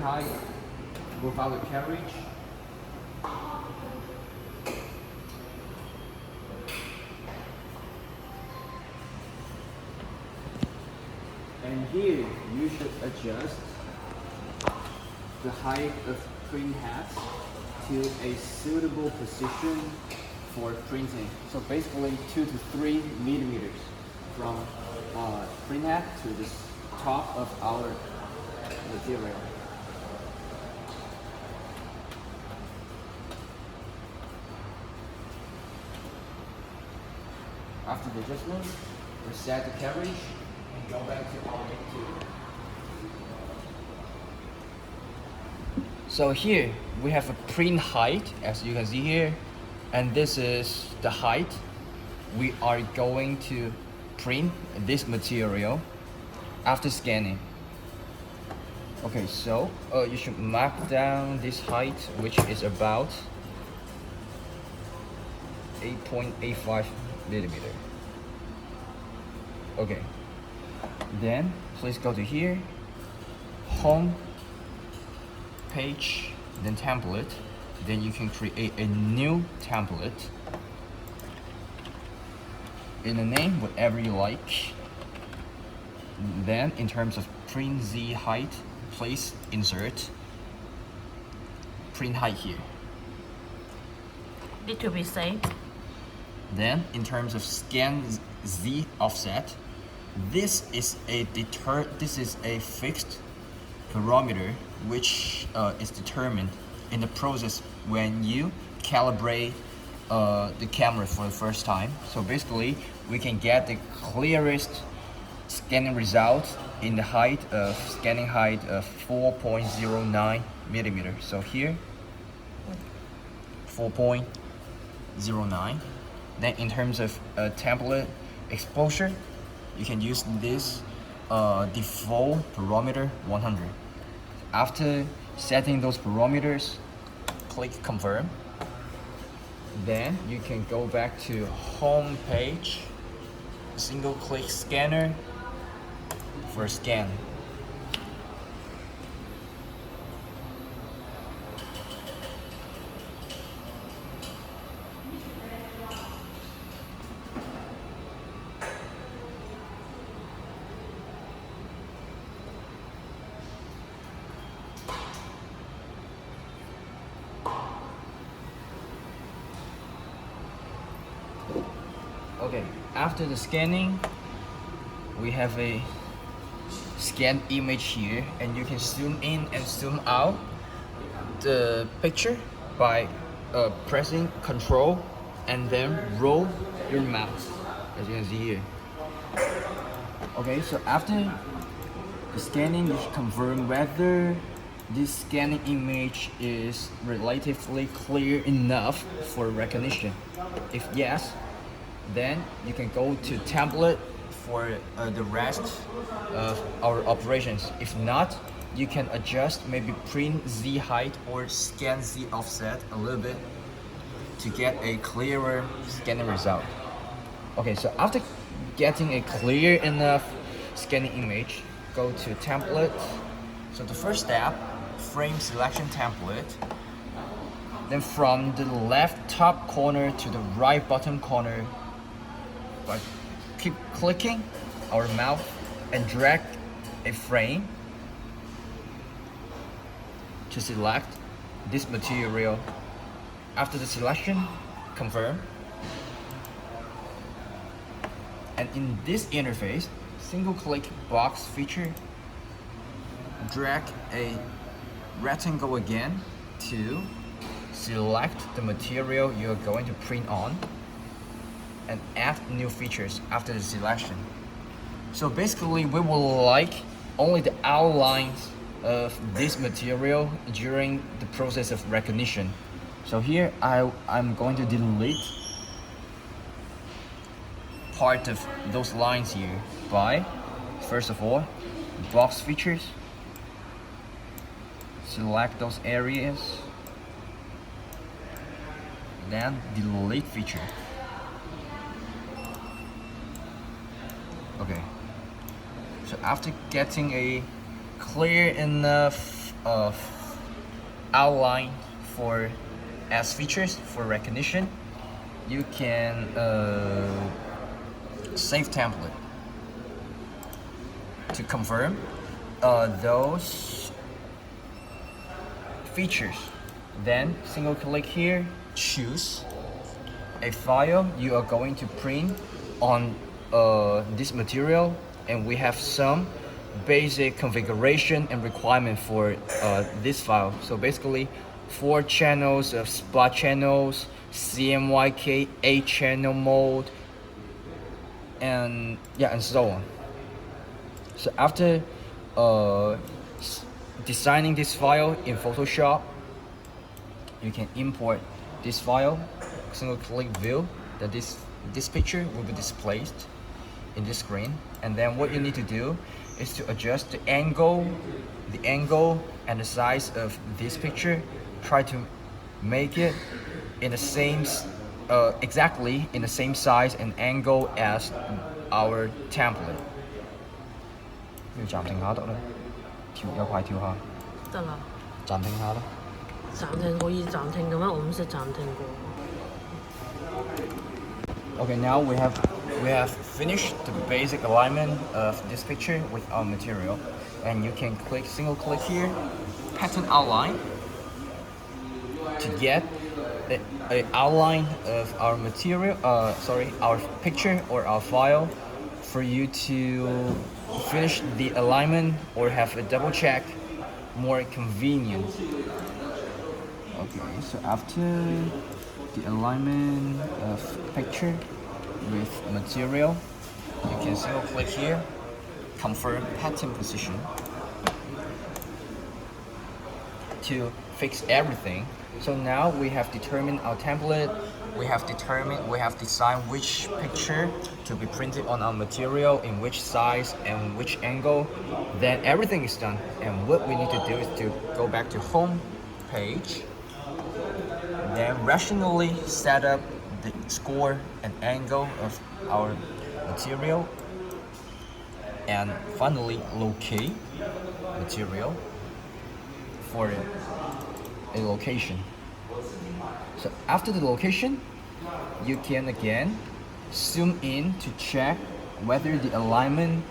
Kate-Nocai without a carriage. And here you should adjust the height of print heads to a suitable position for printing. So basically 2 to 3 millimeters from print head to the top of our material. After the adjustment, reset the carriage and go back to our material. So here we have a print height, as you can see here, and this is the height we are going to print this material after scanning. Okay, so you should mark down this height, which is about 8.85 millimeter. Okay, then please go to here, home page, then template. Then you can create a new template in a name, whatever you like. Then in terms of print Z height, please insert print height here. Need to be safe. Then in terms of scan Z offset, this is a fixed parameter which is determined in the process when you calibrate the camera for the first time. So basically we can get the clearest scanning result in the height of scanning height of 4.09 millimeter. So here 4.09. Then in terms of template exposure, you can use this default parameter 100. After setting those parameters, click confirm. Then you can go back to home page, single click scanner for scan. Okay, after the scanning, we have a scanned image here, and you can zoom in and zoom out the picture by pressing Control and then roll your mouse, as you can see here. Okay, so after the scanning, you should confirm whether this scanning image is relatively clear enough for recognition. If yes, then you can go to template for the rest of our operations. If not, you can adjust maybe print Z height or scan Z offset a little bit to get a clearer scanning result. Okay, so after getting a clear enough scanning image, go to template. So the first step, frame selection template. Then from the left top corner to the right bottom corner, but keep clicking our mouse and drag a frame to select this material. After the selection, confirm. And in this interface, single click box feature, drag a rectangle again to select the material you're going to print on, and add new features after the selection. So basically we will like only the outlines of this material during the process of recognition. So here I'm going to delete part of those lines here by, first of all, box features, select those areas, then delete feature. Okay, so after getting a clear enough outline for as features for recognition, you can save template to confirm those features. Then single click here, choose a file you are going to print on this material, and we have some basic configuration and requirement for this file. So basically 4 channels of spot channels, CMYK 8 channel mode, and so on. So after designing this file in Photoshop, you can import this file, single click view, that this picture will be displayed in this screen. And then what you need to do is to adjust the angle and the size of this picture. Try to make it in the same exactly in the same size and angle as our template. 要暫停下得啦，有排跳下。得啦。暫停下啦。暫停可以暫停嘅咩？我唔識暫停過。Okay, now we have finished the basic alignment of this picture with our material, and you can single click here, pattern outline, to get an outline of our material. Our picture or our file, for you to finish the alignment or have a double check more convenient. Okay, so after the alignment of picture with material, you can single click here, confirm pattern position to fix everything. So now we have determined our template, we have designed which picture to be printed on our material, in which size and which angle. Then everything is done, and what we need to do is to go back to home page, then rationally set up the score and angle of our material, and finally locate material for a location. So after the location, you can again zoom in to check whether the alignment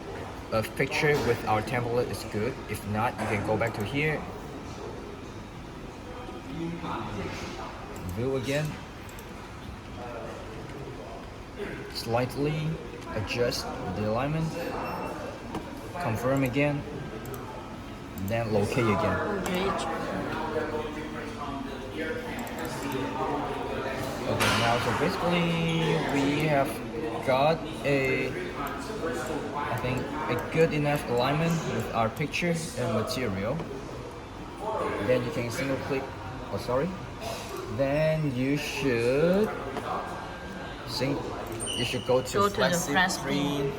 of picture with our template is good. If not, you can go back to here, view again, slightly adjust the alignment, confirm again, then locate again. Okay, now so basically we have got I think a good enough alignment with our picture and material. Then you can single click, then you should go to Flexi Print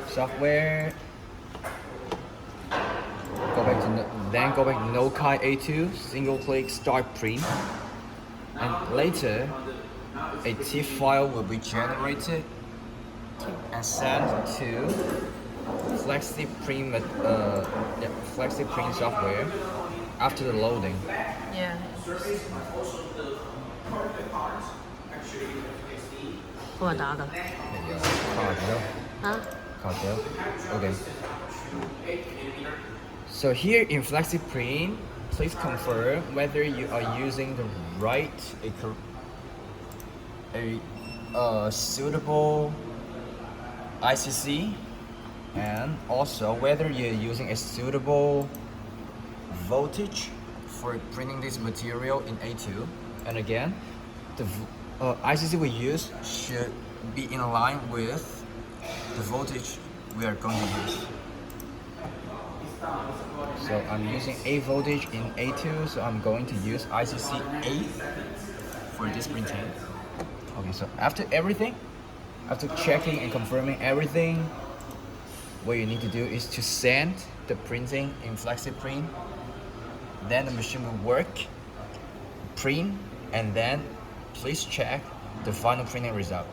software, go back to Kate-Nocai A2, single click start print, and later a TIFF file will be generated and sent to Flexi Print software after the loading. Yeah. 幫我打㗎。Okay. So here in Flexi Print, please confirm whether you are using the right suitable ICC, and also whether you're using a suitable voltage for printing this material in A2. And again, the ICC we use should be in line with the voltage we are going to use. So I'm using A voltage in A2, so I'm going to use ICC 8 for this printing. Okay, so after checking and confirming everything, what you need to do is to send the printing in Flexi Print. Then the machine will work, print, and then please check the final printing result.